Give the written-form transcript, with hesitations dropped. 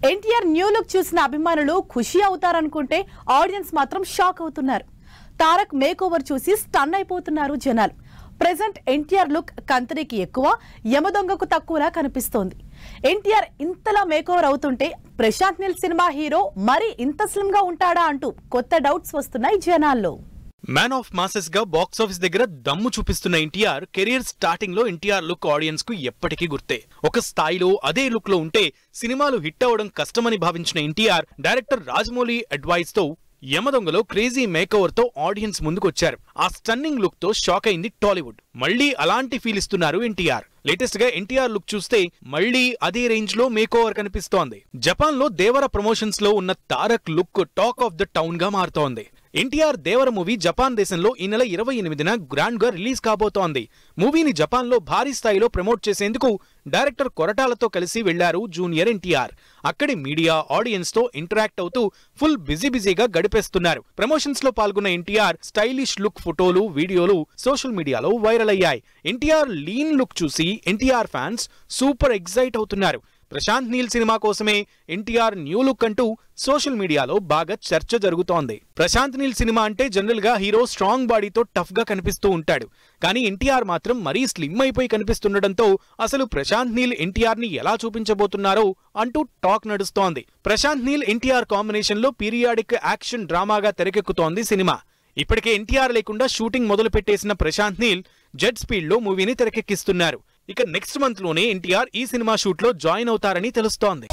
NTR new look చూసిన అభిమానులు ఖుషి అవుతారనుకుంటే audience మాత్రం షాక్ అవుతున్నారు. తారక్ మేక్ ఓవర్ చూసి స్టన్ అయిపోతున్నారు జనాలు. ప్రెజెంట్ ఎన్టీఆర్ లుక్ కంతరికి ఎక్కువ, యమదొంగకు తక్కువలా కనిపిస్తోంది. ఎన్టీఆర్ ఇంతలా మేక్ ఓవర్ అవుతుంటే ప్రశాంత్ నీల్ సినిమా హీరో మరి ఇంత స్లిమ్ గా ఉంటాడా అంటూ కొత్త డౌట్స్ వస్తున్నాయి జనాల్లో. మ్యాన్ ఆఫ్ మాసెస్ గా బాక్స్ ఆఫీస్ దగ్గర దమ్ము చూపిస్తున్న ఎన్టీఆర్ కెరీర్ స్టార్టింగ్ లో ఎన్టీఆర్ లుక్ ఆడియన్స్ కు ఎప్పటికీ గుర్తే. ఒక స్థాయిలో అదే లుక్ లో ఉంటే సినిమాలు హిట్ అవడం కష్టమని భావించిన ఎన్టీఆర్ డైరెక్టర్ రాజమౌళి అడ్వైస్ తో యమదొంగలో క్రేజీ మేకఓవర్ తో ఆడియన్స్ ముందుకొచ్చారు. ఆ స్టన్నింగ్ లుక్ తో షాక్ అయింది టాలీవుడ్. మళ్లీ అలాంటి ఫీల్ ఇస్తున్నారు ఎన్టీఆర్. లేటెస్ట్ గా ఎన్టీఆర్ లుక్ చూస్తే మళ్లీ అదే రేంజ్ లో మేకోవర్ కనిపిస్తోంది. జపాన్ లో దేవర ప్రమోషన్స్ లో ఉన్న Tarak look talk of the town గా మారుతోంది. ఎన్టీఆర్ దేవర మూవీ జపాన్ దేశంలో ఈ నెల 28న గ్రాండ్ గా రిలీజ్ కాబోతోంది. మూవీని జపాన్ లో భారీ స్థాయిలో ప్రమోట్ చేసేందుకు డైరెక్టర్ కొరటాలతో కలిసి వెళ్లారు జూనియర్ ఎన్టీఆర్. అక్కడి మీడియా ఆడియన్స్ తో ఇంటరాక్ట్ అవుతూ ఫుల్ బిజీగా గడిపేస్తున్నారు. ప్రమోషన్స్ లో పాల్గొన్న ఎన్టీఆర్ స్టైలిష్ లుక్ ఫోటోలు, వీడియోలు సోషల్ మీడియాలో వైరల్ అయ్యాయి. ఎన్టీఆర్ లీన్ లుక్ చూసి ఎన్టీఆర్ ఫ్యాన్స్ సూపర్ ఎక్సైట్ అవుతున్నారు. ప్రశాంత్ నీల్ సినిమా కోసమే ఎన్టీఆర్ న్యూ లుక్ అంటూ సోషల్ మీడియాలో బాగా చర్చ జరుగుతోంది. ప్రశాంత్ నీల్ సినిమా అంటే జనరల్ గా హీరో స్ట్రాంగ్ బాడీతో టఫ్ గా కనిపిస్తూ ఉంటాడు. కానీ ఎన్టీఆర్ మాత్రం మరీ స్లిమ్ అయిపోయి కనిపిస్తుండటంతో అసలు ప్రశాంత్ నీల్ ఎన్టీఆర్ ని ఎలా చూపించబోతున్నారో అంటూ టాక్ నడుస్తోంది. ప్రశాంత్ నీల్ ఎన్టీఆర్ కాంబినేషన్ లో పీరియాడిక్ యాక్షన్ డ్రామాగా తెరకెక్కుతోంది సినిమా. ఇప్పటికే ఎన్టీఆర్ లేకుండా షూటింగ్ మొదలు పెట్టేసిన ప్రశాంత్ నీల్ జెట్ స్పీడ్ లో మూవీని తెరకెక్కిస్తున్నారు. ఇక నెక్స్ట్ మంత్ లోనే ఎన్టీఆర్ ఈ సినిమా షూట్ లో జాయిన్ అవుతారని తెలుస్తోంది.